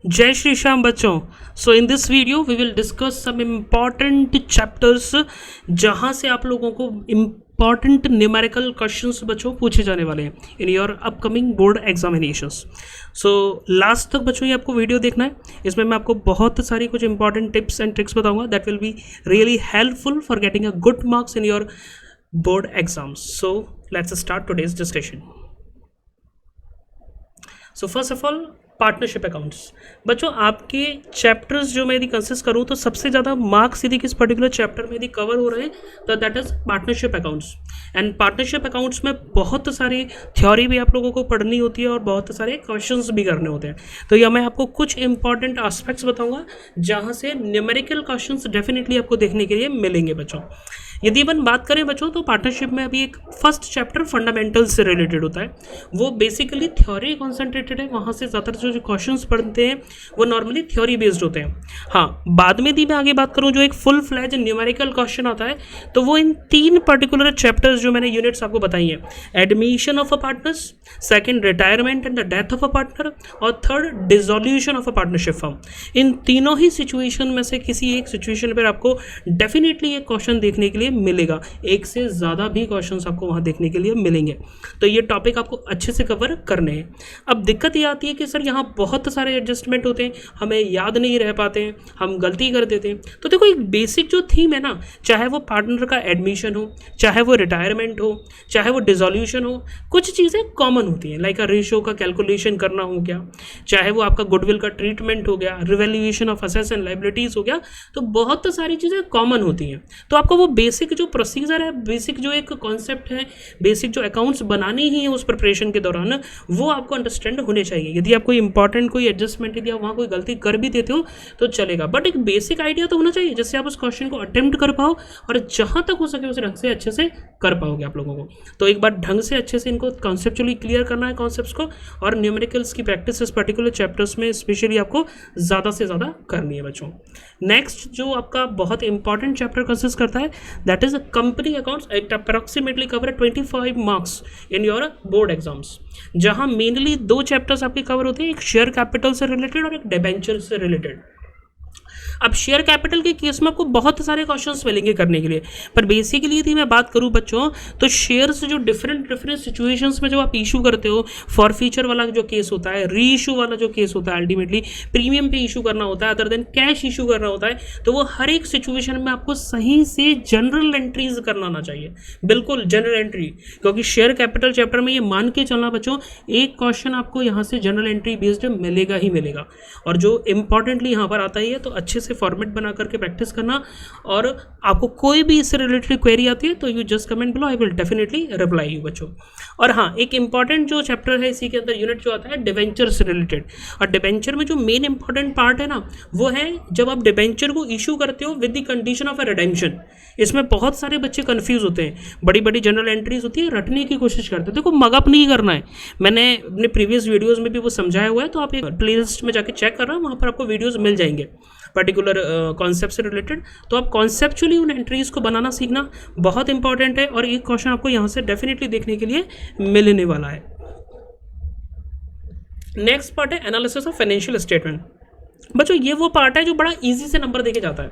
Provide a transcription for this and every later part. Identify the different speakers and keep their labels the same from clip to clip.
Speaker 1: जय श्री श्याम बच्चों। So in this video we will discuss some important chapters जहाँ से आप लोगों को इम्पॉर्टेंट न्यूमेरिकल क्वेश्चंस बच्चों पूछे जाने वाले हैं in your upcoming board examinations. So last तक बच्चों ये आपको वीडियो देखना है। इसमें मैं आपको बहुत सारी कुछ इंपॉर्टेंट टिप्स एंड ट्रिक्स बताऊंगा that will be really helpful for getting a good marks in your board exams. So let's start today's discussion. So first of all partnership accounts. बच्चों आपके चैप्टर्स जो मैं यदि कंसिस्ट करूँ तो सबसे ज़्यादा मार्क्स यदि किस पर्टिकुलर चैप्टर में यदि कवर हो रहे हैं तो that is partnership accounts. And partnership accounts में बहुत सारी थ्योरी भी आप लोगों को पढ़नी होती है और बहुत सारे क्वेश्चंस भी करने होते हैं। तो यह मैं आपको कुछ इंपॉर्टेंट एस्पेक्ट्स बताऊंगा जहाँ से न्यूमेरिकल क्वेश्चंस डेफिनेटली आपको देखने के लिए मिलेंगे बच्चों। यदि अपन बात करें बच्चों तो पार्टनरशिप में अभी एक फर्स्ट चैप्टर फंडामेंटल्स से रिलेटेड होता है। वो बेसिकली थ्योरी कॉन्सेंट्रेटेड है, वहाँ से ज़्यादातर जो क्वेश्चंस पढ़ते हैं वो नॉर्मली थ्योरी बेस्ड होते हैं। हाँ, बाद में यदि मैं आगे बात करूँ जो एक फुल फ्लैज न्यूमेरिकल क्वेश्चन आता है तो वो इन तीन पर्टिकुलर चैप्टर्स जो मैंने यूनिट्स आपको बताई हैं, admission of a partners, second retirement and the death of a partner और third dissolution of a partnership firm. इन तीनों ही सिचुएशन में से किसी एक सिचुएशन पर आपको डेफिनेटली एक क्वेश्चन देखने के लिए मिलेगा। एक से ज़्यादा भी क्वेश्चंस आपको वहाँ देखने के लिए मिलेंगे। तो ये टॉपिक आपको अच्छे से कवर करने हैं। अब दिक्कत ये आती है कि सर यहाँ बहुत सारे एडजस्टमेंट होते हैं, हमें याद नहीं रह पाते हैं, हम गलती कर देते हैं। तो देखो एक बेसिक जो थीम है ना, चाहे वो पार्टनर का एडमिशन हो, चाहे वो रिटायरमेंट हो, चाहे वो डिसोल्यूशन हो, कुछ चीज़ें कॉमन होती हैं। लाइक रेशियो का कैलकुलेशन करना हो गया, चाहे वो आपका गुडविल का ट्रीटमेंट हो गया, revaluation of assets and liabilities हो गया, तो बहुत सारी चीज़ें कॉमन होती हैं। तो आपको वो बेसिक जो प्रोसीजर है, बेसिक जो एक कॉन्सेप्ट है, बेसिक जो अकाउंट्स बनाने ही है उस प्रिपरेशन के दौरान, वो आपको अंडरस्टैंड होने चाहिए। यदि आप कोई इंपॉर्टेंट कोई एडजस्टमेंट यदि आप वहाँ कोई गलती कर भी देते हो तो चलेगा, बट एक बेसिक आइडिया तो होना चाहिए जिससे आप उस क्वेश्चन को अटेम्प्ट कर पाओ और जहाँ तक हो सके उसे ढंग से अच्छे से कर पाओगे आप लोगों को। तो एक बार ढंग से अच्छे से इनको कॉन्सेप्चुअली क्लियर करना है कॉन्सेप्ट्स को, और न्यूमेरिकल्स की प्रैक्टिस इस पर्टिकुलर चैप्टर्स में स्पेशली आपको ज़्यादा से ज़्यादा करनी है बच्चों। नेक्स्ट जो आपका बहुत इंपॉर्टेंट चैप्टर कंसिस्ट करता है that is company accounts. It approximately cover 25 marks in your board exams, जहां मेनली दो चैप्टर्स आपके कवर होते हैं, एक शेयर कैपिटल से रिलेटेड और एक डिबेंचर से रिलेटेड। अब शेयर कैपिटल के केस में आपको बहुत सारे क्वेश्चंस मिलेंगे करने के लिए, पर बेसिकली यदि मैं बात करूं बच्चों तो शेयर्स जो डिफरेंट सिचुएशंस में जो आप इशू करते हो, फॉर फ्यूचर वाला जो केस होता है, री इशू वाला जो केस होता है, अल्टीमेटली प्रीमियम पे इशू करना होता है अदर देन कैश इशू करना होता है, तो वो हर एक सिचुएशन में आपको सही से जनरल एंट्रीज करना आना चाहिए, बिल्कुल जनरल एंट्री। क्योंकि शेयर कैपिटल चैप्टर में ये मान के चलना बच्चों, एक क्वेश्चन आपको यहाँ से जनरल एंट्री बेस्ड मिलेगा ही मिलेगा। और जो इंपॉर्टेंटली यहाँ पर आता ही है तो अच्छे से फॉर्मेट बना करके प्रैक्टिस करना, और आपको कोई भी इससे रिलेटेड क्वेरी आती है तो you just comment below, I will definitely reply you बच्चों। और हाँ, एक इंपॉर्टेंट जो चैप्टर है इसी के अंदर यूनिट जो आता है डिबेंचर से रिलेटेड, और डिबेंचर में जो मेन इंपॉर्टेंट पार्ट है ना वो है जब आप डिबेंचर को इशू करते हो with the condition of a redemption. इसमें बहुत सारे बच्चे कंफ्यूज होते हैं, बड़ी बड़ी जनरल एंट्रीज होती है, रटने की कोशिश करते हैं। देखो मगअप नहीं करना है, मैंने अपने प्रीवियस वीडियोज़ में भी वो समझाया हुआ है, तो आप एक प्लेलिस्ट में जाके चेक कर रहा हूँ, वहाँ पर आपको वीडियोज़ मिल जाएंगे पर्टिकुलर कॉन्सेप्ट से रिलेटेड। तो आप कॉन्सेप्चुअली उन एंट्रीज को बनाना सीखना बहुत इंपॉर्टेंट है, और एक क्वेश्चन आपको यहाँ से डेफिनेटली देखने के लिए मिलने वाला है। नेक्स्ट पार्ट है एनालिसिस ऑफ फाइनेंशियल स्टेटमेंट। बच्चों ये वो पार्ट है जो बड़ा इजी से नंबर देके जाता है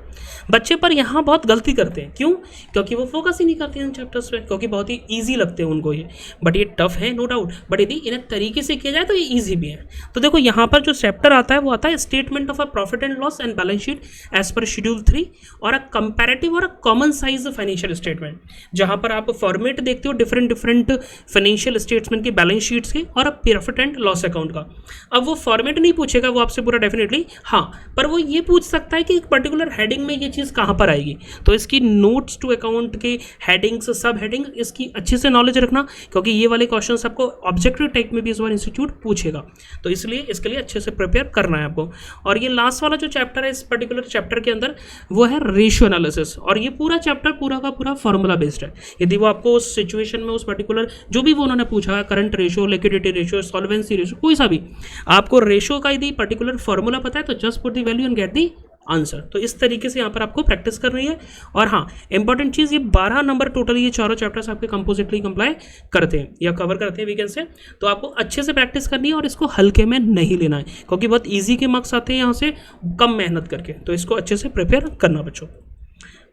Speaker 1: बच्चे, पर यहाँ बहुत गलती करते हैं। क्यों? क्योंकि वो फोकस ही नहीं करते हैं इन चैप्टर्स पे, क्योंकि बहुत ही इजी लगते हैं उनको ये। बट ये टफ है नो डाउट, बट यदि इन्हें तरीके से किया जाए तो ये इजी भी है। तो देखो यहाँ पर जो चैप्टर आता है वो आता है statement of a profit and loss and balance sheet as पर शेड्यूल 3 और अ कंपैरेटिव और a common size financial statement, जहाँ पर आप फॉर्मेट देखते हो डिफरेंट फाइनेंशियल स्टेटमेंट की, बैलेंस शीट्स की और प्रॉफिट एंड लॉस अकाउंट का। अब वो फॉर्मेट नहीं पूछेगा वो आपसे पूरा डेफिनेटली, हाँ, पर वो ये पूछ सकता है कि एक पर्टिकुलर हेडिंग में ये चीज़ कहाँ पर आएगी। तो इसकी नोट्स टू अकाउंट के हेडिंग्स, सब हेडिंग, इसकी अच्छे से नॉलेज रखना, क्योंकि ये वाले क्वेश्चंस आपको ऑब्जेक्टिव टाइप में भी इस बार इंस्टीट्यूट पूछेगा, तो इसलिए इसके लिए अच्छे से प्रिपेयर करना है आपको। और ये लास्ट वाला जो चैप्टर है इस पर्टिकुलर चैप्टर के अंदर वो है रेशियो एनालिसिस, और ये पूरा चैप्टर पूरा का पूरा फॉर्मूला बेस्ड है। यदि वो आपको उस सिचुएशन में उस पर्टिकुलर जो भी वो उन्होंने पूछा है, current ratio, liquidity ratio, solvency ratio, कोई सा भी आपको रेशियो का यदि पर्टिकुलर फॉर्मूला पता है तो just put the value and get the answer. तो इस तरीके से यहाँ पर आपको प्रैक्टिस करनी है। और हाँ, इंपॉर्टेंट चीज़, ये 12 नंबर टोटल ये चारों चैप्टर्स आपके कंपोजिटली कंप्लाई करते हैं या कवर करते हैं वीकेंड से। तो आपको अच्छे से प्रैक्टिस करनी है और इसको हल्के में नहीं लेना है, क्योंकि बहुत ईजी के मार्क्स आते हैं यहाँ से कम मेहनत करके। तो इसको अच्छे से प्रिपेयर करना बच्चों।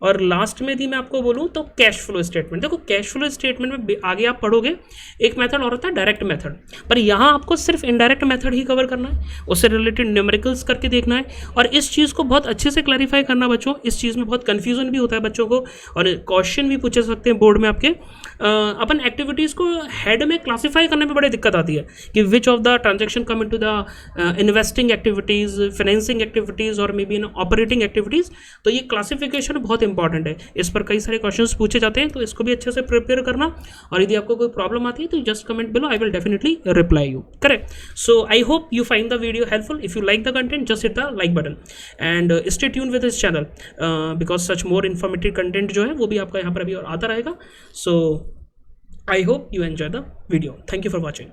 Speaker 1: और लास्ट में यदि मैं आपको बोलूँ तो कैश फ्लो स्टेटमेंट, देखो कैश फ्लो स्टेटमेंट में आगे आप पढ़ोगे एक मेथड और होता है डायरेक्ट मेथड, पर यहाँ आपको सिर्फ इनडायरेक्ट मेथड ही कवर करना है, उससे रिलेटेड न्यूमेरिकल्स करके देखना है। और इस चीज़ को बहुत अच्छे से क्लैरिफाई करना बच्चों, इस चीज़ में बहुत कन्फ्यूजन भी होता है बच्चों को, और क्वेश्चन भी पूछे सकते हैं बोर्ड में आपके। अपन एक्टिविटीज़ को हेड में क्लासीफाई करने में बड़ी दिक्कत आती है कि which of the transaction come into the investing activities, financing activities और may be in operating activities. तो ये क्लासिफिकेशन बहुत इंपॉर्टेंट है, इस पर कई सारे क्वेश्चंस पूछे जाते हैं, तो इसको भी अच्छे से प्रिपेयर करना। और यदि आपको कोई प्रॉब्लम आती है तो just comment below, I will definitely reply you, correct. So I hope you find the video helpful. If you like the content, just hit the like button and stay tune with this channel, because such more informative content जो है वो भी आपका यहाँ पर अभी और आता रहेगा। सो I hope you enjoy the video. Thank you for watching.